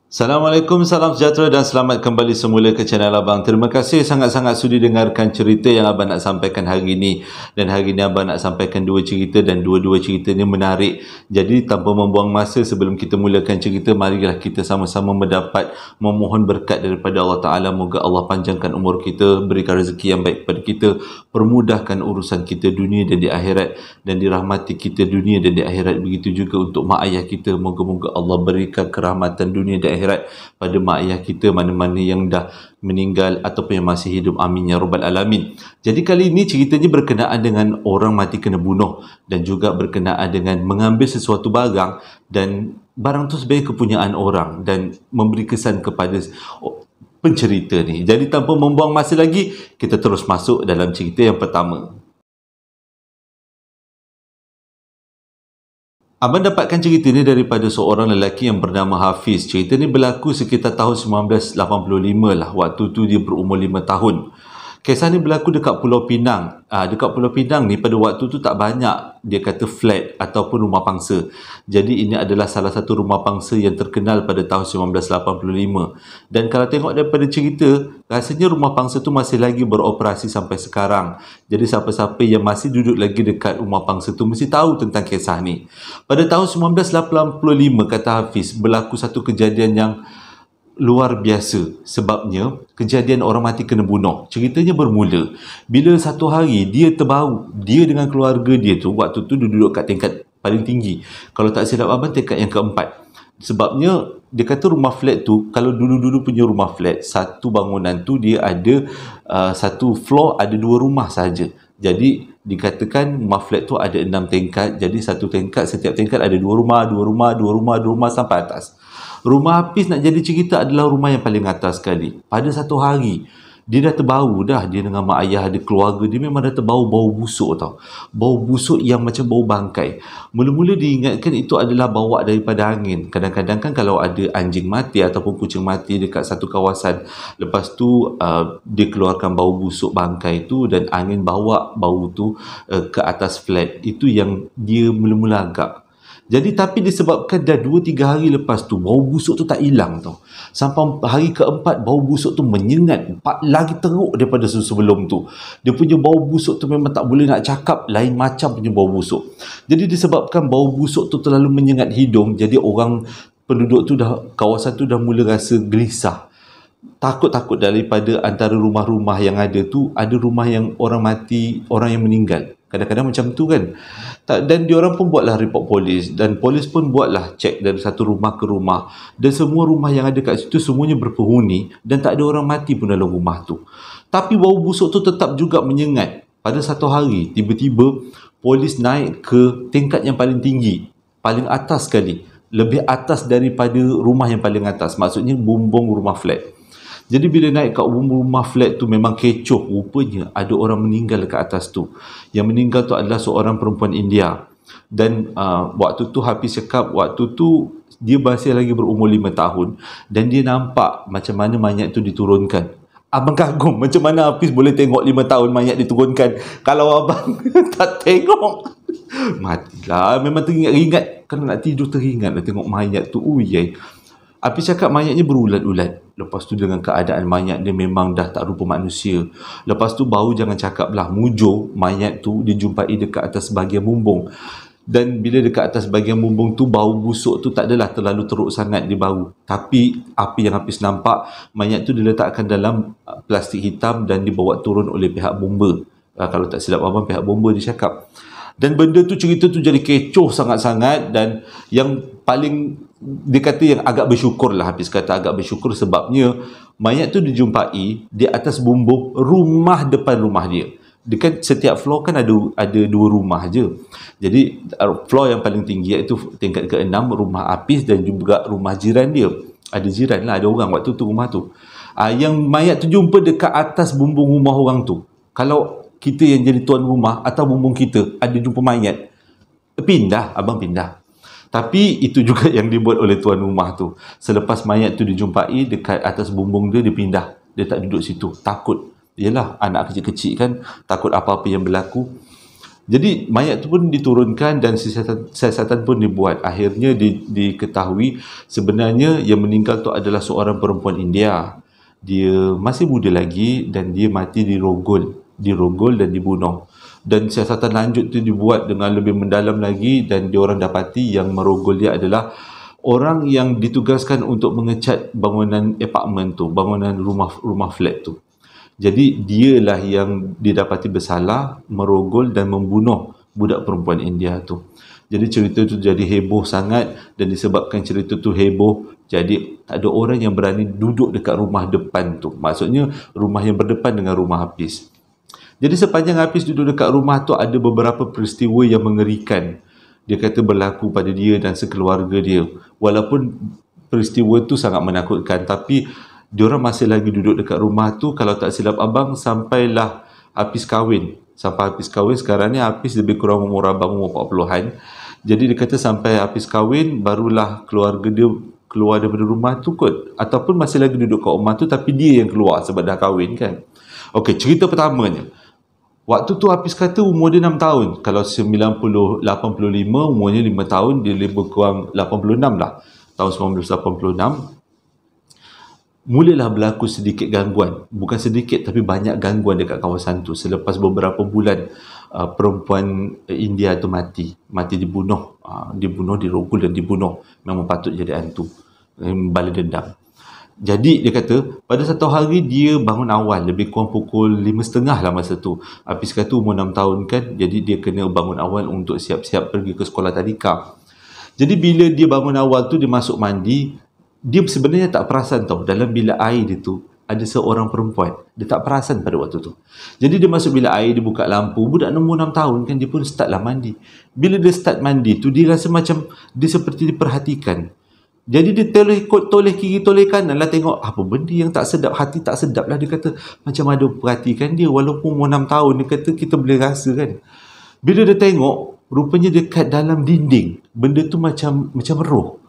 Assalamualaikum, salam sejahtera dan selamat kembali semula ke channel Abang. Terima kasih sangat-sangat sudi dengarkan cerita yang Abang nak sampaikan hari ini. Dan hari ini Abang nak sampaikan dua cerita dan dua-dua cerita ini menarik. Jadi tanpa membuang masa sebelum kita mulakan cerita, marilah kita sama-sama memohon berkat daripada Allah Ta'ala. Moga Allah panjangkan umur kita, berikan rezeki yang baik kepada kita, permudahkan urusan kita dunia dan di akhirat, dan dirahmati kita dunia dan di akhirat. Begitu juga untuk mak ayah kita. Moga-moga Allah berikan kerahmatan dunia dan akhirat pada mak ayah kita mana-mana yang dah meninggal ataupun yang masih hidup. Amin ya rabbal alamin. Jadi kali ini ceritanya berkenaan dengan orang mati kena bunuh dan juga berkenaan dengan mengambil sesuatu barang dan barang tu sebenarnya kepunyaan orang dan memberi kesan kepada pencerita ni. Jadi tanpa membuang masa lagi, kita terus masuk dalam cerita yang pertama. Abang dapatkan cerita ni daripada seorang lelaki yang bernama Hafiz. Cerita ni berlaku sekitar tahun 1985 lah. Waktu tu dia berumur 5 tahun. Kisah ni berlaku dekat Pulau Pinang. Dekat Pulau Pinang ni pada waktu tu tak banyak dia kata flat ataupun rumah pangsa. Jadi ini adalah salah satu rumah pangsa yang terkenal pada tahun 1985. Dan kalau tengok daripada cerita, rasanya rumah pangsa tu masih lagi beroperasi sampai sekarang. Jadi siapa-siapa yang masih duduk lagi dekat rumah pangsa tu mesti tahu tentang kisah ni. Pada tahun 1985, kata Hafiz, berlaku satu kejadian yang luar biasa. Sebabnya kejadian orang mati kena bunuh. Ceritanya bermula bila satu hari dia terbau, dia dengan keluarga dia tu waktu tu duduk kat tingkat paling tinggi. Kalau tak silap abang, tingkat yang keempat. Sebabnya dia kata rumah flat tu, kalau dulu-dulu punya rumah flat, satu bangunan tu dia ada satu floor ada 2 rumah saja. Jadi dikatakan rumah flat tu ada 6 tingkat. Jadi satu tingkat, setiap tingkat ada 2 rumah, 2 rumah, 2 rumah, 2 rumah sampai atas. Rumah Hafiz nak jadi cerita adalah rumah yang paling atas sekali. Pada satu hari, dia dah terbau dah. Dia dengan mak ayah, ada keluarga. Dia memang dah terbau bau busuk tau. Bau busuk yang macam bau bangkai. Mula-mula diingatkan itu adalah bawa daripada angin. Kadang-kadang kan kalau ada anjing mati ataupun kucing mati dekat satu kawasan, lepas tu dia keluarkan bau busuk bangkai tu dan angin bawa bau tu ke atas flat. Itu yang dia mula-mula agak. Jadi tapi disebabkan dah 2-3 hari lepas tu bau busuk tu tak hilang tau. Sampai hari keempat bau busuk tu menyengat, lagi teruk daripada sebelum tu. Dia punya bau busuk tu memang tak boleh nak cakap, lain macam punya bau busuk. Jadi disebabkan bau busuk tu terlalu menyengat hidung, jadi orang penduduk tu dah, kawasan tu dah mula rasa gelisah. Takut-takut daripada antara rumah-rumah yang ada tu, ada rumah yang orang mati, orang yang meninggal. Kadang-kadang macam tu kan. Dan diorang pun buatlah report polis. Dan polis pun buatlah cek dari satu rumah ke rumah. Dan semua rumah yang ada kat situ semuanya berpenghuni. Dan tak ada orang mati pun dalam rumah tu. Tapi bau busuk tu tetap juga menyengat. Pada satu hari, tiba-tiba polis naik ke tingkat yang paling tinggi. Paling atas sekali. Lebih atas daripada rumah yang paling atas. Maksudnya bumbung rumah flat. Jadi bila naik kat rumah flat tu memang kecoh. Rupanya ada orang meninggal dekat atas tu. Yang meninggal tu adalah seorang perempuan India. Dan waktu tu Hafiz cakap, waktu tu dia masih lagi berumur 5 tahun. Dan dia nampak macam mana mayat tu diturunkan. Abang kagum macam mana Hafiz boleh tengok 5 tahun mayat diturunkan. Kalau abang tak tengok, matilah. Memang teringat-ingat. Kalau nak tidur teringat lah tengok mayat tu. Hafiz cakap mayatnya berulat-ulat. Lepas tu dengan keadaan mayat dia memang dah tak rupa manusia. Lepas tu bau jangan cakap lah. Mujur mayat tu dijumpai dekat atas bahagian bumbung. Dan bila dekat atas bahagian bumbung tu, bau busuk tu tak adalah terlalu teruk sangat di bau. Tapi apa yang Hafiz nampak, mayat tu diletakkan dalam plastik hitam dan dibawa turun oleh pihak bomba. Kalau tak silap abang, pihak bomba dia cakap. Dan benda tu, cerita tu jadi kecoh sangat-sangat. Dan yang paling dia kata yang agak bersyukur lah, Hafiz kata agak bersyukur sebabnya mayat tu dijumpai di atas bumbung rumah depan rumah dia. Dekat setiap floor kan ada 2 rumah je. Jadi floor yang paling tinggi iaitu tingkat ke-6 rumah Hafiz dan juga rumah jiran dia. Ada jiran lah, ada orang waktu tu rumah tu. Yang mayat tu jumpa dekat atas bumbung rumah orang tu. Kalau kita yang jadi tuan rumah atau bumbung kita ada jumpa mayat, pindah, abang pindah. Tapi itu juga yang dibuat oleh tuan rumah tu. Selepas mayat tu dijumpai dekat atas bumbung dia, dia pindah. Dia tak duduk situ. Takut. Yelah, anak kecil-kecil kan. Takut apa-apa yang berlaku. Jadi mayat tu pun diturunkan dan siasatan pun dibuat. Akhirnya diketahui sebenarnya yang meninggal tu adalah seorang perempuan India. Dia masih muda lagi dan dia mati dirogol dan dibunuh. Dan siasatan lanjut tu dibuat dengan lebih mendalam lagi dan diorang dapati yang merogol dia adalah orang yang ditugaskan untuk mengecat bangunan apartmen tu, bangunan rumah flat tu. Jadi dialah yang didapati bersalah, merogol dan membunuh budak perempuan India tu. Jadi cerita tu jadi heboh sangat dan disebabkan cerita tu heboh, jadi tak ada orang yang berani duduk dekat rumah depan tu. Maksudnya rumah yang berdepan dengan rumah Hafiz. Jadi sepanjang Hafiz duduk dekat rumah tu ada beberapa peristiwa yang mengerikan. Dia kata berlaku pada dia dan sekeluarga dia. Walaupun peristiwa tu sangat menakutkan, tapi diorang masih lagi duduk dekat rumah tu. Kalau tak silap abang, sampailah Hafiz kahwin. Sampai Hafiz kahwin, sekarang ni Hafiz lebih kurang umur abang, umur 40-an. Jadi dia kata sampai Hafiz kahwin, barulah keluarga dia keluar daripada rumah tu kot. Ataupun masih lagi duduk kat rumah tu, tapi dia yang keluar sebab dah kahwin kan. Okey, cerita pertamanya. Waktu tu Hafiz kata umur dia 6 tahun. Kalau 85, umurnya 5 tahun, dia lebih kurang 86 lah. Tahun 1986. Mulalah berlaku sedikit gangguan. Bukan sedikit tapi banyak gangguan dekat kawasan tu. Selepas beberapa bulan perempuan India tu mati dibunuh. Dibunuh, dirogol dan dibunuh. Memang patut jadi hantu. Bala dendam. Jadi dia kata pada satu hari dia bangun awal, lebih kurang pukul 5.30 lah masa tu. Hafiz kata umur 6 tahun kan, jadi dia kena bangun awal untuk siap-siap pergi ke sekolah tadika. Jadi bila dia bangun awal tu, dia masuk mandi, dia sebenarnya tak perasan tau dalam bilik air dia tu ada seorang perempuan. Dia tak perasan pada waktu tu. Jadi dia masuk bilik air, dia buka lampu. Budak nombor 6 tahun kan, dia pun start lah mandi. Bila dia start mandi tu, dia rasa macam dia seperti diperhatikan. Jadi dia toleh kiri toleh kanan lah, tengok apa benda yang tak sedap, hati tak sedap lah. Dia kata macam ada perhatikan dia walaupun umur 6 tahun. Dia kata kita boleh rasa kan. Bila dia tengok, rupanya dekat dalam dinding, benda tu macam roh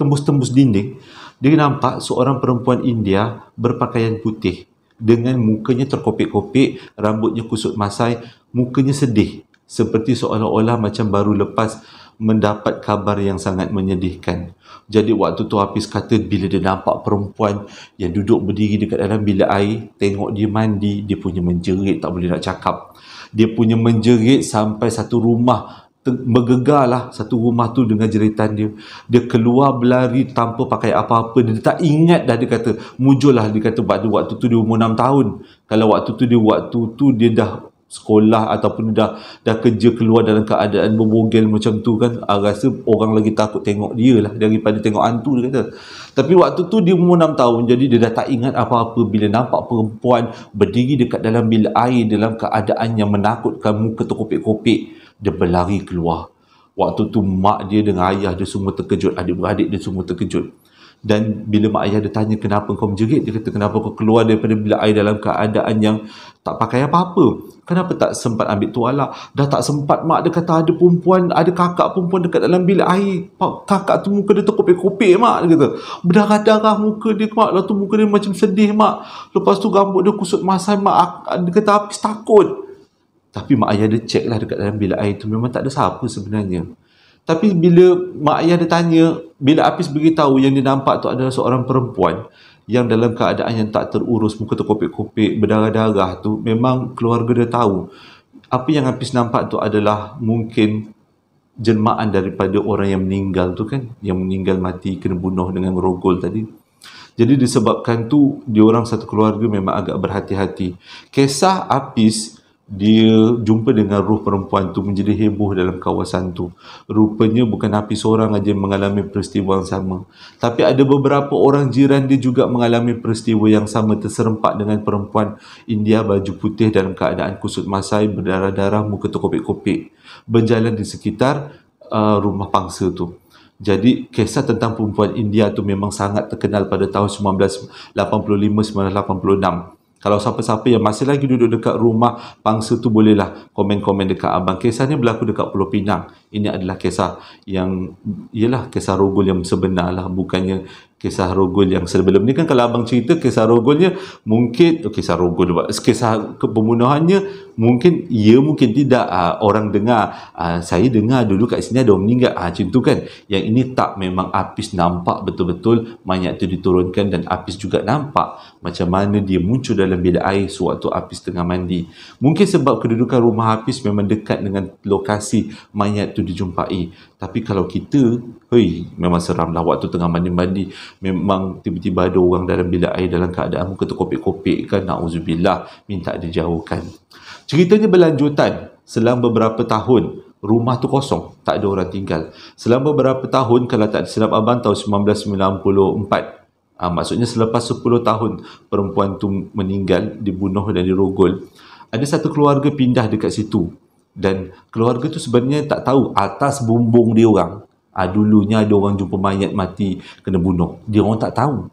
tembus-tembus dinding. Dia nampak seorang perempuan India berpakaian putih dengan mukanya terkopik-kopik, rambutnya kusut masai, mukanya sedih, seperti seolah-olah macam baru lepas mendapat kabar yang sangat menyedihkan. Jadi waktu tu Hafiz kata bila dia nampak perempuan yang duduk berdiri dekat dalam bilik air, tengok dia mandi, dia punya menjerit tak boleh nak cakap. Dia punya menjerit sampai satu rumah bergegar lah, satu rumah tu dengan jeritan dia. Dia keluar berlari tanpa pakai apa-apa. Dia tak ingat dah, dia kata mujur lah. Dia kata waktu tu dia umur 6 tahun. Kalau waktu tu dia dah sekolah ataupun dah kerja, keluar dalam keadaan berbogel macam tu kan, rasa orang lagi takut tengok dia lah daripada tengok hantu, dia kata. Tapi waktu tu dia umur 6 tahun, jadi dia dah tak ingat apa-apa. Bila nampak perempuan berdiri dekat dalam bilik air dalam keadaan yang menakutkan, muka terkopik-kopik, dia berlari keluar. Waktu tu mak dia dengan ayah dia semua terkejut, adik-beradik dia semua terkejut. Dan bila mak ayah dia tanya kenapa kau menjerit, dia kata kenapa kau keluar daripada bilik air dalam keadaan yang tak pakai apa-apa, kenapa tak sempat ambil tuala? Dah tak sempat mak, dia kata ada perempuan, ada kakak perempuan dekat dalam bilik air. Kakak tu muka dia terkopik-kopik mak, dia kata berdarah-darah muka dia mak. Lepas tu muka dia macam sedih mak, lepas tu rambut dia kusut masai mak. Dia kata Hafiz takut. Tapi mak ayah dia cek lah dekat dalam bilik air tu, memang tak ada siapa sebenarnya. Tapi bila mak ayah dia tanya, bila Hafiz beritahu yang dia nampak tu adalah seorang perempuan yang dalam keadaan yang tak terurus, muka terkopik-kopik, berdarah-darah tu, memang keluarga dia tahu apa yang Hafiz nampak tu adalah mungkin jelmaan daripada orang yang meninggal tu kan, yang meninggal mati kena bunuh dengan rogol tadi. Jadi disebabkan tu diorang satu keluarga memang agak berhati-hati. Kisah Hafiz dia jumpa dengan roh perempuan tu menjadi heboh dalam kawasan tu. Rupanya bukan Hafiz seorang aja mengalami peristiwa yang sama, tapi ada beberapa orang jiran dia juga mengalami peristiwa yang sama, terserempak dengan perempuan India baju putih dalam keadaan kusut masai, berdarah-darah, muka terkopik-kopik, berjalan di sekitar rumah pangsa tu. Jadi kisah tentang perempuan India tu memang sangat terkenal pada tahun 1985-1986. Kalau siapa-siapa yang masih lagi duduk dekat rumah pangsa tu, bolehlah komen-komen dekat abang. Kisah ni berlaku dekat Pulau Pinang. Ini adalah kisah yang, ialah kisah rogol yang sebenar lah, bukannya kisah rogol yang sebelum ni kan. Kalau abang cerita kisah rogolnya mungkin, kisah rogol, kisah pembunuhannya Mungkin mungkin tidak. Orang dengar, saya dengar dulu kat sini ada orang meninggal, macam tu kan. Yang ini tak, memang Hafiz nampak betul-betul mayat tu diturunkan, dan Hafiz juga nampak macam mana dia muncul dalam bilik air sewaktu Hafiz tengah mandi. Mungkin sebab kedudukan rumah Hafiz memang dekat dengan lokasi mayat tu dijumpai. Tapi kalau kita, memang seram lah waktu tengah mandi-mandi. Memang tiba-tiba ada orang dalam bilik air dalam keadaan muka terkopik-kopik kan. Na'udzubillah, minta dijauhkan. Ceritanya berlanjutan. Selama beberapa tahun, rumah tu kosong. Tak ada orang tinggal. Selama beberapa tahun, kalau tak silap abang, tahun 1994. Maksudnya selepas 10 tahun perempuan tu meninggal, dibunuh dan dirogol, ada satu keluarga pindah dekat situ. Dan keluarga tu sebenarnya tak tahu atas bumbung dia orang, dulunya ada orang jumpa mayat mati kena bunuh. Dia orang tak tahu.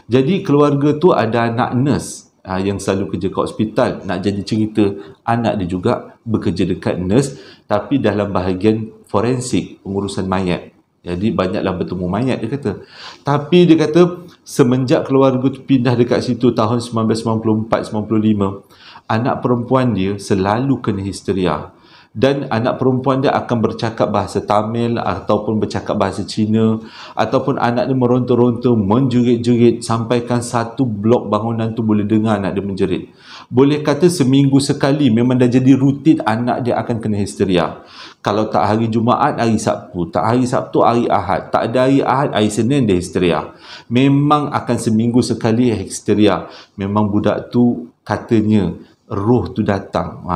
Jadi keluarga tu ada anak nurse yang selalu kerja kat hospital. Nak jadi cerita, anak dia juga bekerja dekat nurse, tapi dalam bahagian forensik, pengurusan mayat. Jadi banyaklah bertemu mayat, dia kata. Tapi dia kata semenjak keluarga tu pindah dekat situ tahun 1994-95, anak perempuan dia selalu kena histeria. Dan anak perempuan dia akan bercakap bahasa Tamil ataupun bercakap bahasa Cina, ataupun anak dia meronta-ronta, menjerit-jerit, sampaikan satu blok bangunan tu boleh dengar anak dia menjerit. Boleh kata seminggu sekali, memang dah jadi rutin anak dia akan kena histeria. Kalau tak hari Jumaat, hari Sabtu. Tak hari Sabtu, hari Ahad. Tak ada hari Ahad, hari Senin dia histeria. Memang akan seminggu sekali histeria. Memang budak tu katanya roh tu datang.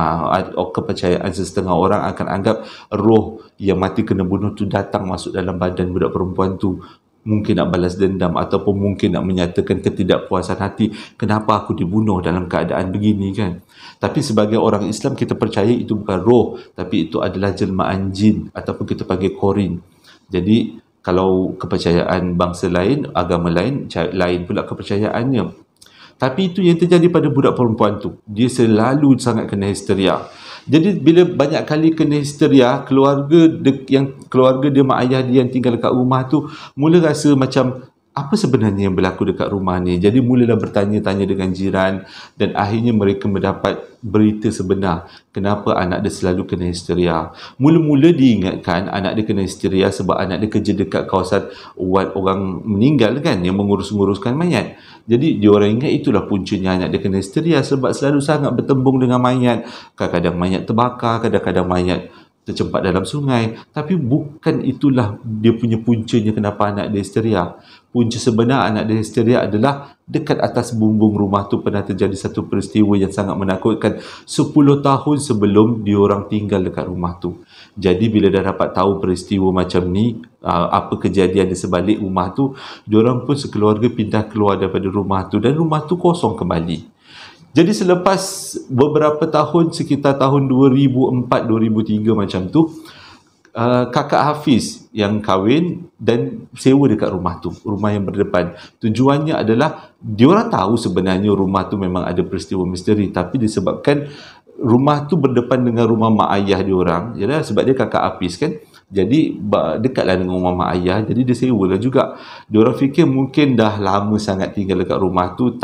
Kepercayaan setengah orang akan anggap roh yang mati kena bunuh tu datang masuk dalam badan budak perempuan tu. Mungkin nak balas dendam, ataupun mungkin nak menyatakan ketidakpuasan hati. Kenapa aku dibunuh dalam keadaan begini kan? Tapi sebagai orang Islam, kita percaya itu bukan roh, tapi itu adalah jelmaan jin, ataupun kita panggil korin. Jadi kalau kepercayaan bangsa lain, agama lain, lain pula kepercayaannya. Tapi itu yang terjadi pada budak perempuan tu. Dia selalu sangat kena histeria. Jadi bila banyak kali kena histeria, keluarga dia, mak ayah dia yang tinggal dekat rumah tu mula rasa macam apa sebenarnya yang berlaku dekat rumah ni. Jadi mulalah bertanya-tanya dengan jiran, dan akhirnya mereka mendapat berita sebenar kenapa anak dia selalu kena histeria. Mula-mula diingatkan anak dia kena histeria sebab anak dia kerja dekat kawasan wad orang meninggal kan, yang mengurus-nguruskan mayat. Jadi diorang ingat itulah puncanya anak dia kena histeria sebab selalu sangat bertembung dengan mayat. Kadang-kadang mayat terbakar, kadang-kadang mayat tercempat dalam sungai. Tapi bukan itulah dia punya puncanya kenapa anak dia histeria. Punca sebenar anak dia histeria adalah dekat atas bumbung rumah tu pernah terjadi satu peristiwa yang sangat menakutkan 10 tahun sebelum diorang tinggal dekat rumah tu. Jadi bila dah dapat tahu peristiwa macam ni, apa kejadian di sebalik rumah tu, diorang pun sekeluarga pindah keluar daripada rumah tu, dan rumah tu kosong kembali. Jadi selepas beberapa tahun, sekitar tahun 2004-2003 macam tu, kakak Hafiz yang kahwin dan sewa dekat rumah tu, rumah yang berdepan. Tujuannya adalah diorang tahu sebenarnya rumah tu memang ada peristiwa misteri, tapi disebabkan rumah tu berdepan dengan rumah mak ayah diorang, yalah, sebab dia kakak Hafiz kan, jadi dekatlah dengan rumah mak ayah, jadi dia sewalah juga. Diorang fikir mungkin dah lama sangat tinggal dekat rumah tu,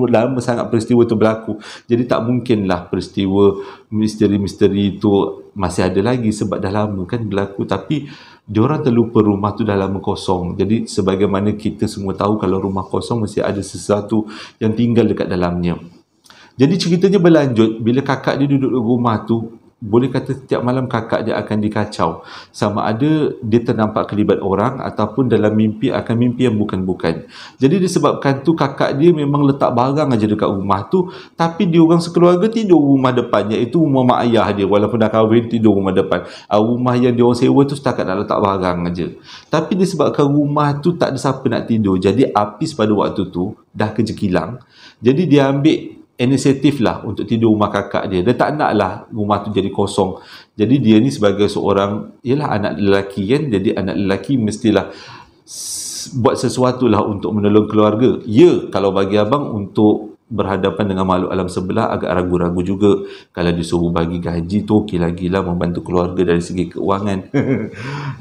lama sangat peristiwa tu berlaku, jadi tak mungkinlah peristiwa misteri-misteri tu masih ada lagi sebab dah lama kan berlaku. Tapi diorang terlupa rumah tu dah lama kosong. Jadi sebagaimana kita semua tahu, kalau rumah kosong mesti ada sesuatu yang tinggal dekat dalamnya. Jadi ceritanya berlanjut, bila kakak dia duduk di rumah tu, boleh kata setiap malam kakak dia akan dikacau. Sama ada dia ternampak kelibat orang, ataupun dalam mimpi akan mimpi yang bukan-bukan. Jadi disebabkan tu kakak dia memang letak barang aja dekat rumah tu, tapi dia orang sekeluarga tidur rumah depan, iaitu rumah mak ayah dia. Walaupun dah kahwin, tidur rumah depan. Rumah yang dia orang sewa tu setakat nak letak barang aja. Tapi disebabkan rumah tu tak ada siapa nak tidur, jadi Hafiz pada waktu tu dah kerja kilang. Jadi dia ambil inisiatif lah untuk tidur rumah kakak dia. Dia tak nak lah rumah tu jadi kosong. Jadi dia ni sebagai seorang, ialah anak lelaki kan, jadi anak lelaki mestilah buat sesuatu lah untuk menolong keluarga. Ya, kalau bagi abang untuk berhadapan dengan makhluk alam sebelah agak ragu-ragu juga. Kalau disuruh bagi gaji tu okey lagi lah, membantu keluarga dari segi keuangan.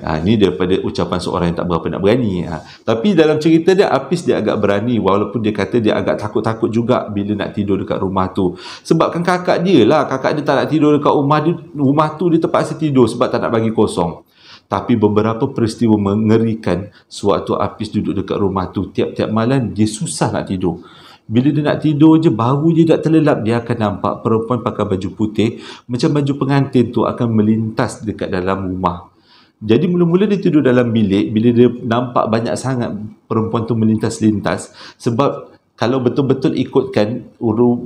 Ini daripada ucapan seorang yang tak berapa nak berani. Tapi dalam cerita dia, Apis dia agak berani, walaupun dia kata dia agak takut-takut juga bila nak tidur dekat rumah tu. Sebabkan kakak dia tak nak tidur dekat rumah tu dia terpaksa tidur sebab tak nak bagi kosong. Tapi beberapa peristiwa mengerikan sewaktu Apis duduk dekat rumah tu. Tiap-tiap malam dia susah nak tidur. Bila dia nak tidur je, baru je nak terlelap, dia akan nampak perempuan pakai baju putih, macam baju pengantin tu akan melintas dekat dalam rumah. Jadi mula-mula dia tidur dalam bilik, bila dia nampak banyak sangat perempuan tu melintas-lintas, sebab kalau betul-betul ikutkan,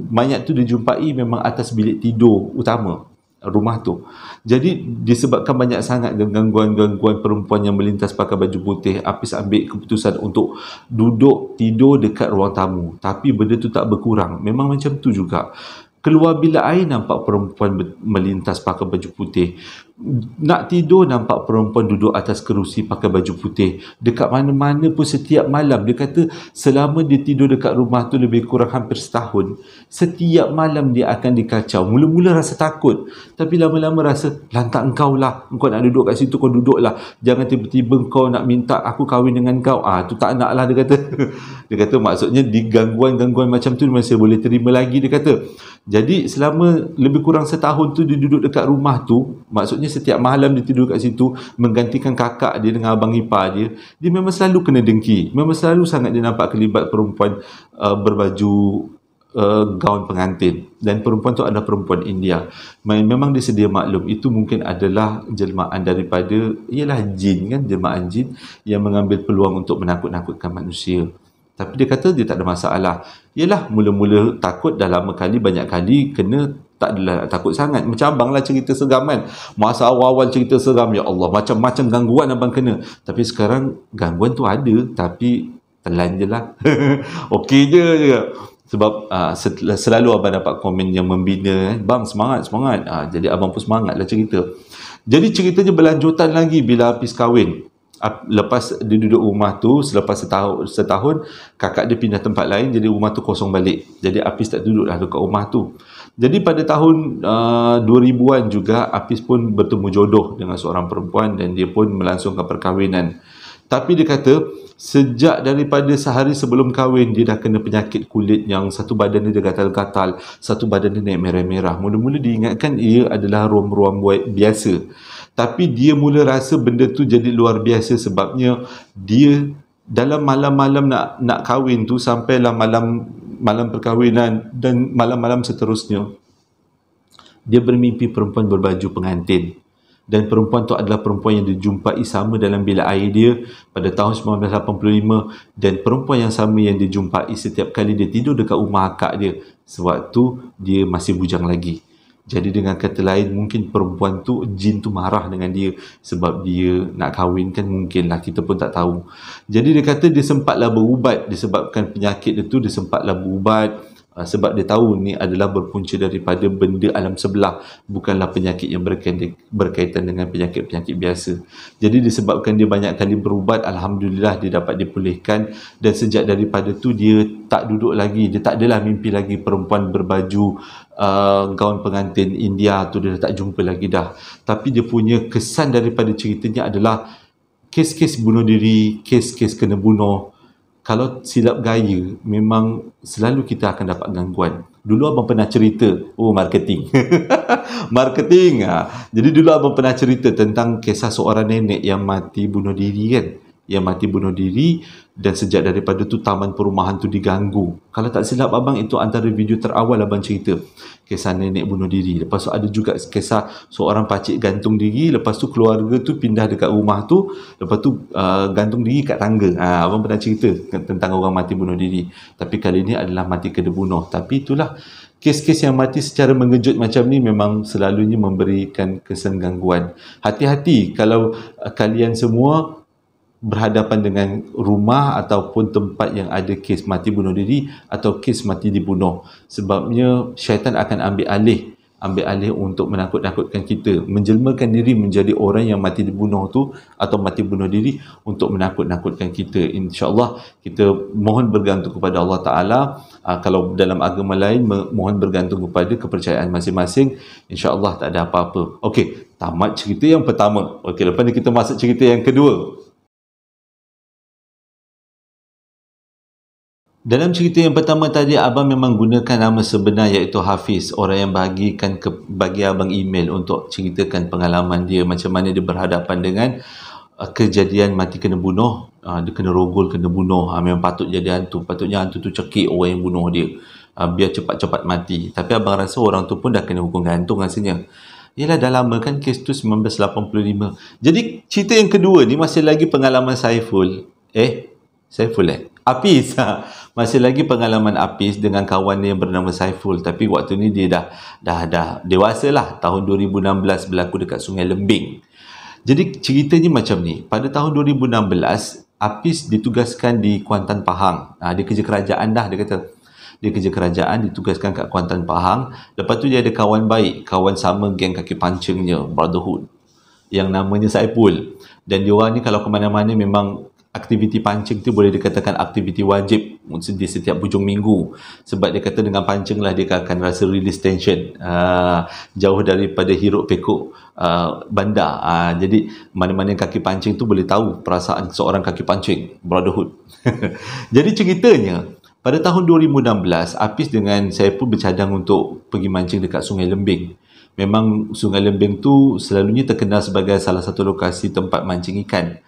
mayat tu dijumpai memang atas bilik tidur utama rumah tu. Jadi disebabkan banyak sangat gangguan-gangguan perempuan yang melintas pakai baju putih, Apis ambil keputusan untuk duduk tidur dekat ruang tamu. Tapi benda tu tak berkurang, memang macam tu juga. Keluar bilik air nampak perempuan melintas pakai baju putih. Nak tidur nampak perempuan duduk atas kerusi pakai baju putih. Dekat mana-mana pun setiap malam. Dia kata selama dia tidur dekat rumah tu lebih kurang hampir setahun, setiap malam dia akan dikacau. Mula-mula rasa takut, tapi lama-lama rasa, lantak engkau lah, engkau nak duduk kat situ, kau duduk lah. Jangan tiba-tiba kau nak minta aku kahwin dengan kau. Tu tak nak lah, dia kata. Dia kata maksudnya di gangguan-gangguan macam tu masih boleh terima lagi, dia kata. Jadi selama lebih kurang setahun tu dia duduk dekat rumah tu, maksudnya setiap malam dia tidur kat situ, menggantikan kakak dia dengan abang ipar dia. Dia memang selalu kena dengki, memang selalu sangat dia nampak kelibat perempuan berbaju gaun pengantin, dan perempuan tu adalah perempuan India. Memang dia sedia maklum itu mungkin adalah jelmaan daripada, ialah jin kan, jelmaan jin yang mengambil peluang untuk menakut-nakutkan manusia. Tapi dia kata dia tak ada masalah. Yelah, mula-mula takut, dah lama kali, banyak kali kena, tak adalah takut sangat. Macam abang lah cerita seram kan. Masa awal-awal cerita seram, ya Allah, macam-macam gangguan abang kena. Tapi sekarang gangguan tu ada, tapi telan je lah. Okey je. Sebab selalu abang dapat komen yang membina, bang semangat. Jadi abang pun semangat lah cerita. Jadi ceritanya berlanjutan lagi bila Apis kahwin. Lepas dia duduk rumah tu, selepas setahun kakak dia pindah tempat lain, jadi rumah tu kosong balik. Jadi Apis tak duduk lah dekat rumah tu. Jadi pada tahun 2000-an juga, Apis pun bertemu jodoh dengan seorang perempuan dan dia pun melangsungkan perkahwinan. Tapi dia kata sejak daripada sehari sebelum kahwin, dia dah kena penyakit kulit yang satu badan dia gatal-gatal, satu badan dia naik merah-merah. Mula-mula diingatkan ia adalah ruam-ruam biasa. Tapi dia mula rasa benda tu jadi luar biasa, sebabnya dia dalam malam-malam nak kahwin tu, sampailah malam perkahwinan dan malam-malam seterusnya, dia bermimpi perempuan berbaju pengantin. Dan perempuan tu adalah perempuan yang dijumpai sama dalam bilik air dia pada tahun 1985, dan perempuan yang sama yang dijumpai setiap kali dia tidur dekat rumah akak dia sewaktu dia masih bujang lagi. Jadi dengan kata lain, mungkin perempuan tu, jin tu marah dengan dia sebab dia nak kahwin kan, mungkinlah, kita pun tak tahu. Jadi dia kata dia sempatlah berubat, disebabkan penyakit dia tu, dia sempatlah berubat sebab dia tahu ni adalah berpunca daripada benda alam sebelah, bukanlah penyakit yang berkaitan dengan penyakit-penyakit biasa. Jadi disebabkan dia banyak kali berubat, alhamdulillah dia dapat dipulihkan, dan sejak daripada tu dia tak duduk lagi, dia tak adalah mimpi lagi perempuan berbaju gaun pengantin India tu, dia tak jumpa lagi dah. Tapi dia punya kesan daripada ceritanya adalah kes-kes bunuh diri, kes-kes kena bunuh. Kalau silap gaya, memang selalu kita akan dapat gangguan. Dulu abang pernah cerita, marketing. Marketing. Jadi dulu abang pernah cerita tentang kisah seorang nenek yang mati bunuh diri kan. Yang mati bunuh diri, dan sejak daripada tu taman perumahan tu diganggu. Kalau tak silap abang, itu antara video terawal abang cerita. Kisah nenek bunuh diri. Lepas tu ada juga kisah seorang pakcik gantung diri. Lepas tu keluarga tu pindah dekat rumah tu. Lepas tu gantung diri kat tangga. Abang pernah cerita tentang orang mati bunuh diri. Tapi kali ni adalah mati kena bunuh. Tapi itulah, kes-kes yang mati secara mengejut macam ni memang selalunya memberikan kesan gangguan. Hati-hati kalau kalian semua berhadapan dengan rumah ataupun tempat yang ada kes mati bunuh diri atau kes mati dibunuh. Sebabnya syaitan akan ambil alih ambil alih untuk menakut-nakutkan kita, menjelmakan diri menjadi orang yang mati dibunuh tu atau mati bunuh diri untuk menakut-nakutkan kita. InsyaAllah kita mohon bergantung kepada Allah Ta'ala. Kalau dalam agama lain mohon bergantung kepada kepercayaan masing-masing. InsyaAllah tak ada apa-apa. Okey, tamat cerita yang pertama. Okey, lepas ni kita masuk cerita yang kedua. Dalam cerita yang pertama tadi, abang memang gunakan nama sebenar iaitu Hafiz, orang yang bagi abang email untuk ceritakan pengalaman dia, macam mana dia berhadapan dengan kejadian mati kena bunuh, dia kena rogol, kena bunuh. Memang patut jadi hantu, patutnya hantu tu cekik orang yang bunuh dia, biar cepat-cepat mati. Tapi abang rasa orang tu pun dah kena hukum gantung rasanya. Yelah, dah lama kan kes tu, 1985. Jadi cerita yang kedua ni masih lagi pengalaman Saiful. Hafiz. Masih lagi pengalaman Hafiz dengan kawan dia yang bernama Saiful. Tapi waktu ni dia dah dewasa lah. Tahun 2016 berlaku dekat Sungai Lembing. Jadi ceritanya macam ni. Pada tahun 2016, Hafiz ditugaskan di Kuantan Pahang. Dia kerja kerajaan dah, dia kata. Dia kerja kerajaan, ditugaskan kat Kuantan Pahang. Lepas tu dia ada kawan baik, kawan sama geng kaki pancingnya, Brotherhood, yang namanya Saiful. Dan diorang ni kalau ke mana-mana memang aktiviti pancing tu boleh dikatakan aktiviti wajib di setiap hujung minggu. Sebab dia kata dengan pancing lah dia akan rasa release tension, jauh daripada hiruk pikuk bandar. Jadi mana-mana kaki pancing tu boleh tahu perasaan seorang kaki pancing, Brotherhood. Jadi ceritanya pada tahun 2016, Hafiz dengan saya pun bercadang untuk pergi mancing dekat Sungai Lembing. Memang Sungai Lembing tu selalunya terkenal sebagai salah satu lokasi tempat mancing ikan.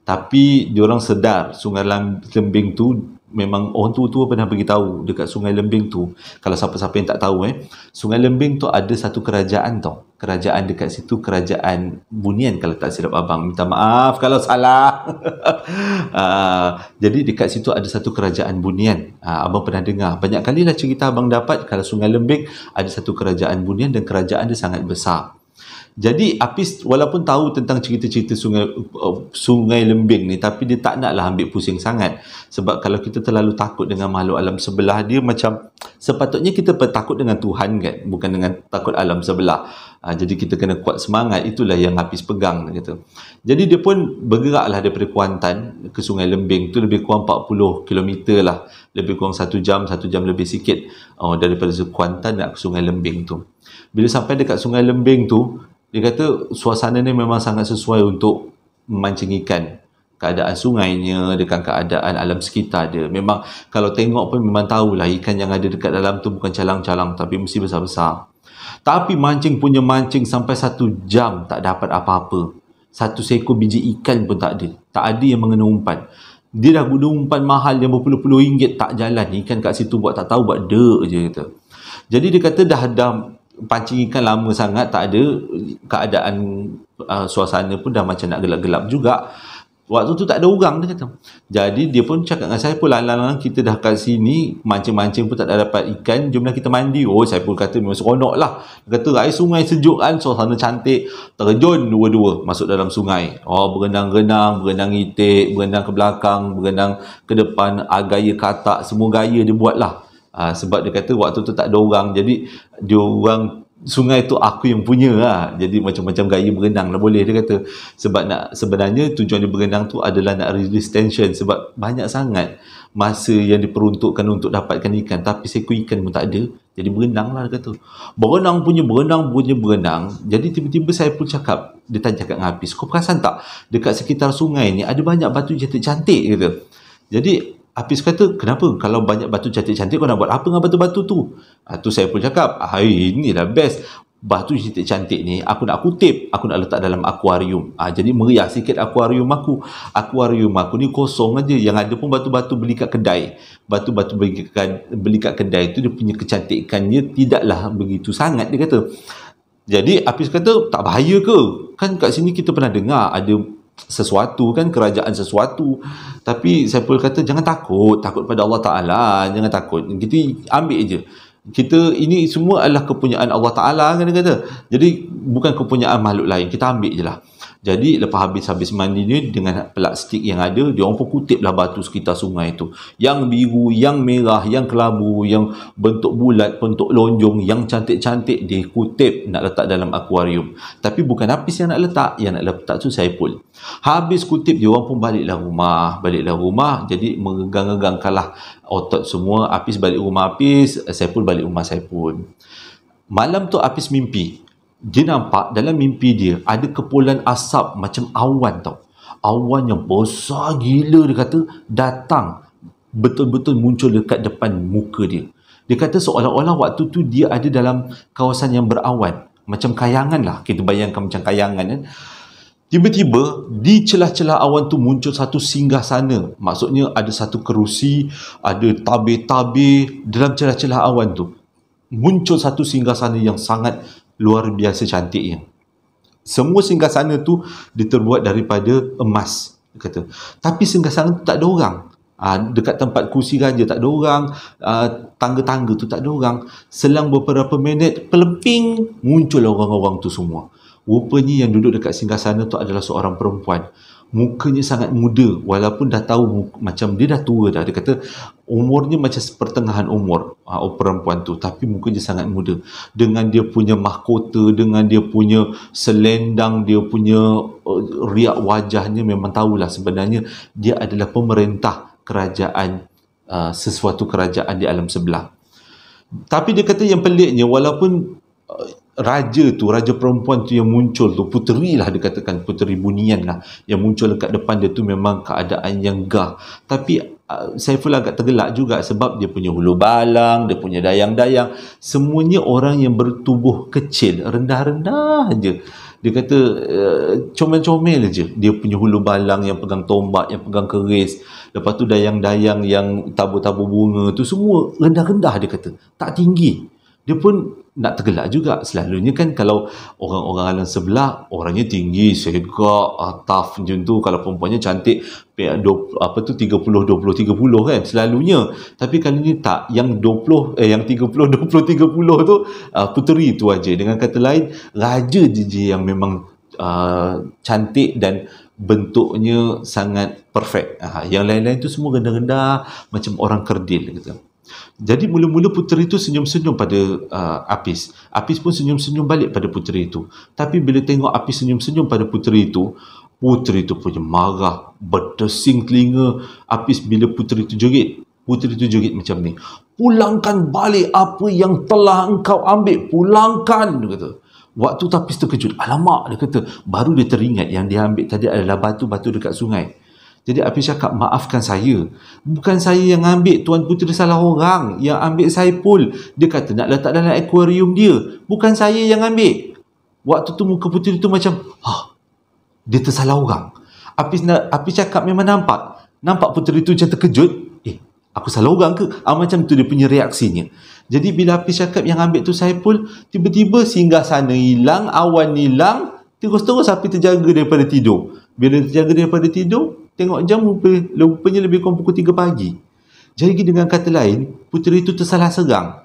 Tapi diorang sedar Sungai Lembing tu memang orang tua-tua pernah beritahu dekat Sungai Lembing tu, kalau siapa-siapa yang tak tahu, Sungai Lembing tu ada satu kerajaan tau. Kerajaan dekat situ, kerajaan Bunian kalau tak silap abang. Minta maaf kalau salah. Jadi dekat situ ada satu kerajaan Bunian. Abang pernah dengar. Banyak kalilah cerita abang dapat kalau Sungai Lembing ada satu kerajaan Bunian dan kerajaan dia sangat besar. Jadi Hafiz walaupun tahu tentang cerita-cerita Sungai Lembing ni, tapi dia tak naklah ambil pusing sangat. Sebab kalau kita terlalu takut dengan makhluk alam sebelah, dia macam sepatutnya kita bertakut dengan Tuhan kan, bukan dengan takut alam sebelah. Jadi kita kena kuat semangat. Itulah yang Hafiz pegang kata. Jadi dia pun bergeraklah daripada Kuantan ke Sungai Lembing tu, lebih kurang 40 km lah, lebih kurang 1 jam lebih sikit daripada Kuantan nak ke Sungai Lembing tu. Bila sampai dekat Sungai Lembing tu, dia kata suasana ni memang sangat sesuai untuk memancing ikan. Keadaan sungainya dengan keadaan alam sekitar dia, memang kalau tengok pun memang tahulah ikan yang ada dekat dalam tu bukan calang-calang, tapi mesti besar-besar. Tapi mancing punya mancing sampai 1 jam tak dapat apa-apa. 1 seekor biji ikan pun tak ada. Tak ada yang mengena umpan. Dia dah guna umpan mahal yang berpuluh-puluh ringgit, tak jalan. Ikan kat situ buat tak tahu, buat dek je kata. Jadi dia kata dah pancing ikan lama sangat, tak ada keadaan, suasana pun dah macam nak gelap-gelap juga. Waktu tu tak ada orang, dia kata. Jadi dia pun cakap dengan saya pun, lang-lang kita dah kat sini mancing-mancing pun tak ada dapat ikan, jomlah kita mandi. Saya pun kata memang seronok lah. Dia kata air sungai sejuk kan, suasana cantik. Terjun dua-dua masuk dalam sungai. Berenang-renang, berenang itik, berenang ke belakang, berenang ke depan, gaya katak, semua gaya dia buat lah. Sebab dia kata waktu tu tak ada orang, jadi dia orang sungai tu aku yang punya lah. Jadi macam-macam gaya berenang lah boleh, dia kata. Sebab sebenarnya tujuan dia berenang tu adalah nak release tension, sebab banyak sangat masa yang diperuntukkan untuk dapatkan ikan, tapi seekor ikan pun tak ada. Jadi berenang lah, dia kata. Berenang. Jadi tiba-tiba saya pun cakap, dia tanya kat dengan Hafiz, kau perasan tak dekat sekitar sungai ni ada banyak batu cantik-cantik, kata. Jadi Hafiz kata, kenapa? Kalau banyak batu cantik-cantik, kau nak buat apa dengan batu-batu tu? Tu saya pun cakap, inilah best. Batu cantik-cantik ni, aku nak kutip, aku nak letak dalam akuarium. Jadi meriah sikit akuarium aku. Akuarium aku ni kosong aja. Yang ada pun batu-batu beli kat kedai. Batu-batu beli kat kedai tu, dia punya kecantikannya tidaklah begitu sangat, dia kata. Jadi Hafiz kata, tak bahaya ke? Kan kat sini kita pernah dengar ada sesuatu kan, kerajaan sesuatu. Tapi saya pun kata jangan takut pada Allah Ta'ala, jangan takut, kita ambil je. Kita ini semua adalah kepunyaan Allah Ta'ala kan, dia kata. Jadi bukan kepunyaan makhluk lain, kita ambil je lah. Jadi lepas habis mandi ni, dengan plastik yang ada, dia orang pun kutiplah batu sekitar sungai tu. Yang biru, yang merah, yang kelabu, yang bentuk bulat, bentuk lonjong, yang cantik-cantik dia kutip nak letak dalam akuarium. Tapi bukan Apis yang nak letak tu Saipul. Habis kutip, dia orang pun baliklah rumah. Jadi meregang-regangkanlah otot semua. Apis balik rumah Apis, Saipul balik rumah Saipul. Malam tu Apis mimpi. Dia nampak dalam mimpi dia ada kepulan asap macam awan tau. Awan yang besar gila, dia kata datang betul-betul muncul dekat depan muka dia. Dia kata seolah-olah waktu tu dia ada dalam kawasan yang berawan. Macam kayangan lah. Kita bayangkan macam kayangan kan. Tiba-tiba di celah-celah awan tu muncul satu singgasana. Maksudnya ada satu kerusi, ada tabir-tabir dalam celah-celah awan tu. Muncul satu singgasana yang sangat luar biasa cantiknya. Semua singgasana tu diterbuat daripada emas, dia kata. Tapi singgasana tu tak ada orang. Dekat tempat kursi raja tak ada orang, tangga-tangga tu tak ada orang. Selang beberapa minit, peleping, muncul orang-orang tu semua. Rupanya yang duduk dekat singgasana tu adalah seorang perempuan. Mukanya sangat muda, walaupun dah tahu macam dia dah tua dah. Dia kata umurnya macam pertengahan umur perempuan tu, tapi mukanya sangat muda. Dengan dia punya mahkota, dengan dia punya selendang, dia punya riak wajahnya, memang tahulah sebenarnya dia adalah pemerintah kerajaan, sesuatu kerajaan di alam sebelah. Tapi dia kata yang peliknya, walaupun raja perempuan tu yang muncul tu, puteri lah dikatakan, puteri bunian lah, yang muncul dekat depan dia tu memang keadaan yang gah. Tapi Saiful agak tergelak juga sebab dia punya hulu balang, dia punya dayang-dayang, semuanya orang yang bertubuh kecil, rendah-rendah je. Dia kata comel-comel je. Dia punya hulu balang yang pegang tombak, yang pegang keris, lepas tu dayang-dayang yang tabur-tabur bunga tu semua rendah-rendah, dia kata, tak tinggi. Dia pun nak tergelak juga. Selalunya kan kalau orang-orang alam sebelah, orangnya tinggi, segak, tough macam tu. Kalau perempuannya cantik, 30, 30 kan selalunya. Tapi kali ni tak, yang 30 20 30 tu puteri tu aja. Dengan kata lain, raja je yang memang cantik dan bentuknya sangat perfect. Yang lain-lain tu semua rendah-rendah macam orang kerdil gitu. Jadi mula-mula puteri itu senyum-senyum pada Apis. Apis pun senyum-senyum balik pada puteri itu. Tapi bila tengok Apis senyum-senyum pada puteri itu punya marah, berdesing telinga Apis bila puteri itu jerit. Puteri itu jerit macam ni, "Pulangkan balik apa yang telah engkau ambil, pulangkan," dia kata. Waktu tu Apis terkejut. Alamak, dia kata. Baru dia teringat yang dia ambil tadi adalah batu-batu dekat sungai. Jadi Apis cakap, "Maafkan saya. Bukan saya yang ambil, Tuan Puteri salah orang. Yang ambil Saipul. Dia kata nak letak dalam akuarium dia. Bukan saya yang ambil." Waktu tu muka puteri tu macam, dia tersalah orang. Apis cakap, memang nampak puteri tu macam terkejut. Aku salah orang ke? Macam tu dia punya reaksinya. Jadi bila Apis cakap yang ambil tu Saipul, tiba-tiba singgasana hilang, awan hilang, terus Apis terjaga daripada tidur. Bila terjaga daripada tidur, tengok jam, rupanya lebih kurang pukul 3 pagi. Jadi dengan kata lain, puteri itu tersalah serang.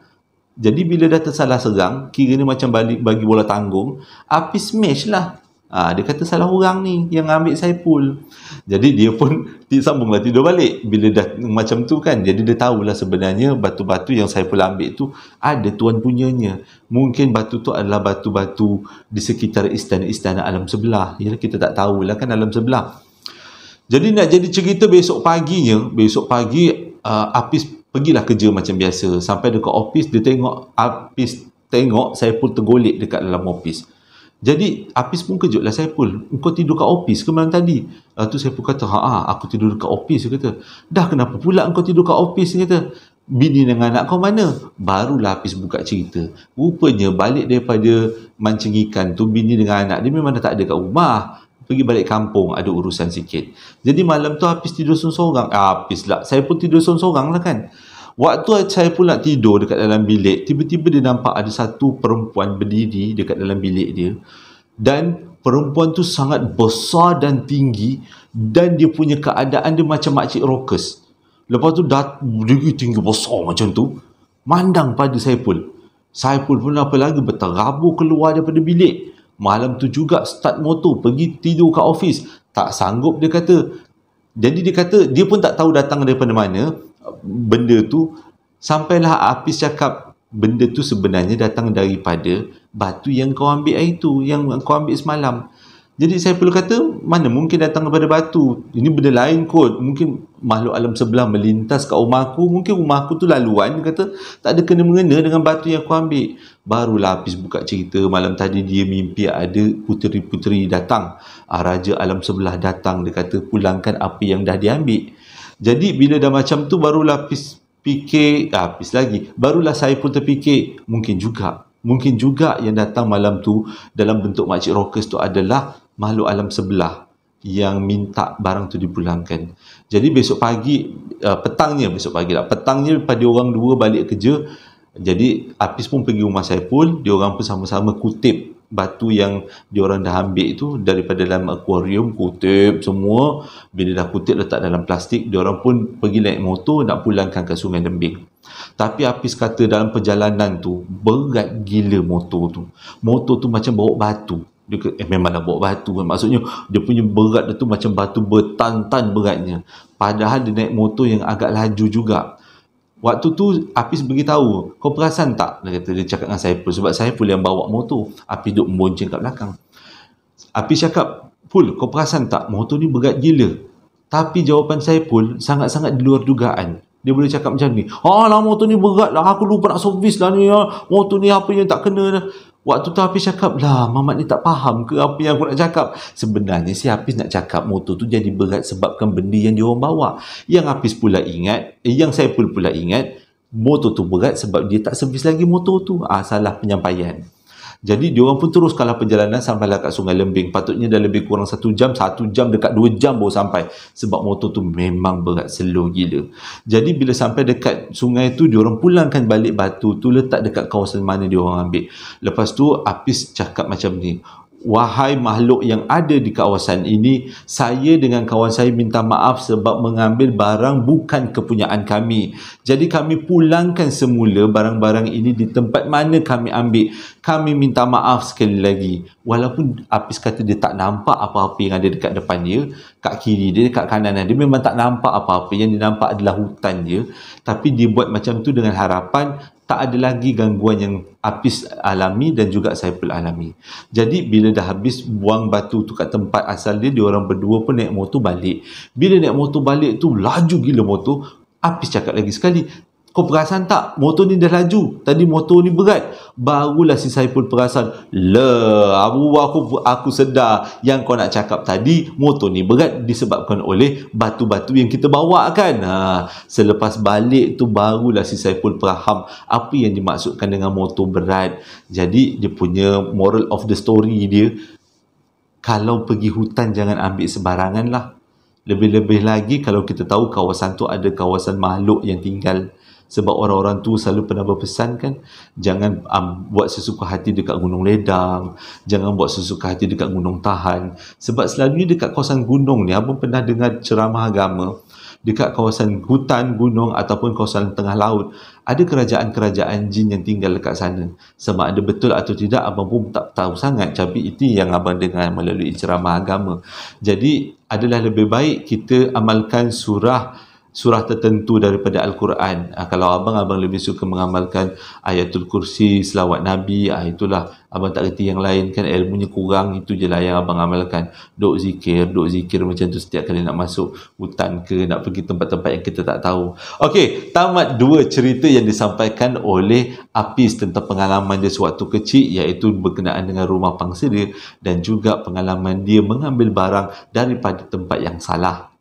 Jadi bila dah tersalah serang, kiranya macam bagi bola tanggung, Apis smash lah. Dia kata salah orang ni yang ambil Saipul. Jadi dia pun sambunglah tidur balik. Bila dah macam tu kan, jadi dia tahulah sebenarnya batu-batu yang Saipul ambil tu ada tuan punyanya. Mungkin batu tu adalah batu-batu di sekitar istana-istana alam sebelah. Yalah, kita tak tahulah kan alam sebelah. Jadi nak jadi cerita, besok pagi Apis pergilah kerja macam biasa. Sampai dekat office, Apis tengok Saipul tergolek dekat dalam office. Jadi Apis pun kejutlah, "Saipul, engkau tidur kat office ke malam tadi?" Tu Saipul kata, "Aku tidur dekat office," dia kata. "Dah kenapa pula engkau tidur kat office?" dia kata. "Bini dengan anak kau mana?" Barulah Apis buka cerita. Rupanya balik daripada mancing ikan tu, bini dengan anak dia memang dah tak ada kat rumah. Pergi balik kampung, ada urusan sikit. Jadi malam tu Apis tidur sorang-sorang. Saipul tidur sorang-sorang lah kan. Waktu Saipul nak tidur dekat dalam bilik, tiba-tiba dia nampak ada satu perempuan berdiri dekat dalam bilik dia. Dan perempuan tu sangat besar dan tinggi, dan dia punya keadaan dia macam makcik rockers. Lepas tu berdiri tinggi besar macam tu, mandang pada Saipul. Saipul pun apa lagi berterabur keluar daripada bilik. Malam tu juga start motor, pergi tidur kat office. Tak sanggup dia kata. Jadi dia kata, dia pun tak tahu datang daripada mana benda tu. Sampailah Hafiz cakap, benda tu sebenarnya datang daripada batu yang kau ambil hari tu, yang kau ambil semalam. Jadi saya perlu kata, mana mungkin datang daripada batu? Ini benda lain kot. Mungkin makhluk alam sebelah melintas kat rumah aku. Mungkin rumah aku tu laluan, dia kata, tak ada kena-mengena dengan batu yang aku ambil. Barulah Hafiz buka cerita, malam tadi dia mimpi ada puteri-puteri datang. Raja alam sebelah datang, dia kata, pulangkan apa yang dah diambil. Jadi bila dah macam tu, barulah Hafiz fikir, Hafiz lagi, barulah saya pun terfikir, mungkin juga yang datang malam tu dalam bentuk makcik Rockers tu adalah makhluk alam sebelah yang minta barang tu dipulangkan. Jadi besok pagi, petangnya pada orang dua balik kerja. Jadi Hafiz pun pergi rumah Saiful, diorang pun sama-sama kutip batu yang diorang dah ambil tu daripada dalam akuarium, kutip semua. Bila dah kutip letak dalam plastik, diorang pun pergi naik motor nak pulangkan ke Sungai Lembing. Tapi Hafiz kata dalam perjalanan tu berat gila motor tu. Motor tu macam bawa batu. Dia memanglah bawa batu kan. Maksudnya dia punya berat tu macam batu bertan-tan beratnya. Padahal dia naik motor yang agak laju juga. Waktu tu Hafiz beritahu, kau perasan tak? Dia cakap dengan Saiful, sebab Saiful yang bawa motor. Hafiz duduk membonceng kat belakang. Hafiz cakap, Ful, kau perasan tak? Motor ni berat gila. Tapi jawapan Saiful sangat-sangat di luar dugaan. Dia boleh cakap macam ni, lah motor ni berat lah, aku lupa nak servis lah ni, motor ni apa yang tak kena dah. Waktu tu Hafiz cakap, lah Mamat ni tak faham ke apa yang aku nak cakap? Sebenarnya si Hafiz nak cakap motor tu jadi berat sebabkan benda yang dia orang bawa. Yang Hafiz pula ingat, yang Saiful pula ingat, motor tu berat sebab dia tak servis lagi motor tu. Salah penyampaian. Jadi diorang pun teruskanlah perjalanan sampailah kat Sungai Lembing. Patutnya dah lebih kurang 1 jam, dekat 2 jam baru sampai. Sebab motor tu memang berat slow gila. Jadi bila sampai dekat sungai tu, diorang pulangkan balik batu tu, letak dekat kawasan mana diorang ambil. Lepas tu Hafiz cakap macam ni, wahai makhluk yang ada di kawasan ini, saya dengan kawan saya minta maaf sebab mengambil barang bukan kepunyaan kami. Jadi kami pulangkan semula barang-barang ini di tempat mana kami ambil. Kami minta maaf sekali lagi. Walaupun Hafiz kata dia tak nampak apa-apa yang ada dekat depan dia, kat kiri dia, dekat kanan dia, memang tak nampak apa-apa. Yang dia nampak adalah hutan dia. Tapi dia buat macam tu dengan harapan tak ada lagi gangguan yang Hafiz alami dan juga Saiful alami. Jadi bila dah habis buang batu tu kat tempat asal dia, diorang berdua pun naik motor balik. Bila naik motor balik tu, laju gila motor. Hafiz cakap lagi sekali, kau perasan tak? Motor ni dah laju. Tadi motor ni berat. Barulah si Saiful perasan. Aku sedar yang kau nak cakap tadi, motor ni berat disebabkan oleh batu-batu yang kita bawa kan. Selepas balik tu, barulah si Saiful faham apa yang dimaksudkan dengan motor berat. Jadi dia punya moral of the story dia, kalau pergi hutan jangan ambil sebarangan lah. Lebih-lebih lagi kalau kita tahu kawasan tu ada kawasan makhluk yang tinggal. Sebab orang-orang tu selalu pernah berpesan kan, jangan buat sesuka hati dekat Gunung Ledang, jangan buat sesuka hati dekat Gunung Tahan. Sebab selalunya dekat kawasan gunung ni, abang pernah dengar ceramah agama, dekat kawasan hutan, gunung ataupun kawasan tengah laut, ada kerajaan-kerajaan jin yang tinggal dekat sana. Sama ada betul atau tidak, abang pun tak tahu sangat, tapi itu yang abang dengar melalui ceramah agama. Jadi adalah lebih baik kita amalkan surah tertentu daripada Al-Quran. Kalau abang lebih suka mengamalkan Ayatul Kursi, selawat Nabi, itulah. Abang tak reti yang lain kan, ilmunya kurang, itu je lah yang abang amalkan. Duk zikir macam tu setiap kali nak masuk hutan ke, nak pergi tempat-tempat yang kita tak tahu. Okey, tamat 2 cerita yang disampaikan oleh Hafiz tentang pengalaman dia sewaktu kecil, iaitu berkenaan dengan rumah pangsa dia, dan juga pengalaman dia mengambil barang daripada tempat yang salah.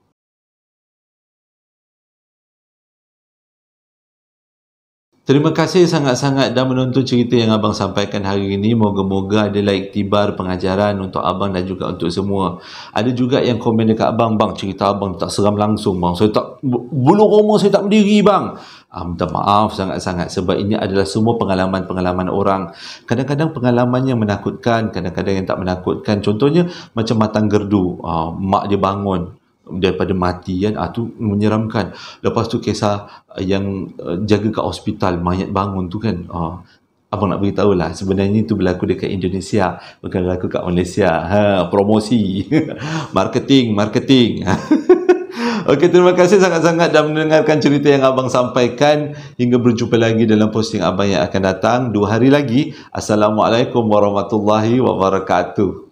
Terima kasih sangat-sangat dah menonton cerita yang abang sampaikan hari ini. Moga-moga adalah iktibar pengajaran untuk abang dan juga untuk semua. Ada juga yang komen dekat abang, bang, cerita abang tak seram langsung bang. Saya tak, bulu roma saya tak berdiri bang. Minta maaf sangat-sangat sebab ini adalah semua pengalaman-pengalaman orang. Kadang-kadang pengalaman yang menakutkan, kadang-kadang yang tak menakutkan. Contohnya macam Matang Gerdu, mak dia bangun daripada mati kan, tu menyeramkan. Lepas tu kisah yang jaga kat hospital, mayat bangun tu kan, Abang nak beritahu lah, sebenarnya itu berlaku dekat Indonesia, bukan berlaku kat Malaysia. Promosi. Marketing. Okey, terima kasih sangat-sangat dah mendengarkan cerita yang abang sampaikan. Hingga berjumpa lagi dalam posting abang yang akan datang 2 hari lagi. Assalamualaikum warahmatullahi wabarakatuh.